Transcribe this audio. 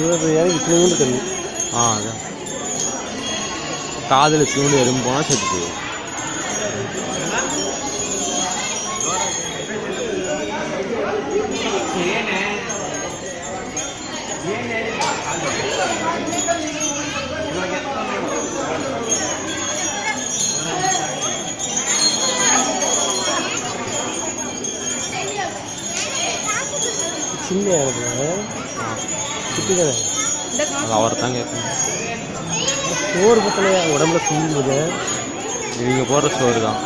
இறங்கி இத்தனை தண்ணி. அதான் காதில் தூண்டு எறும்பு போனால் செத்து போயிடும். சின்ன இடத்துல குட்டி தானே அது அவரை தான் கேட்கணும். சோறு பத்தலையா உடம்புல தூங்குது. இவங்க போடுற சோறு தான்.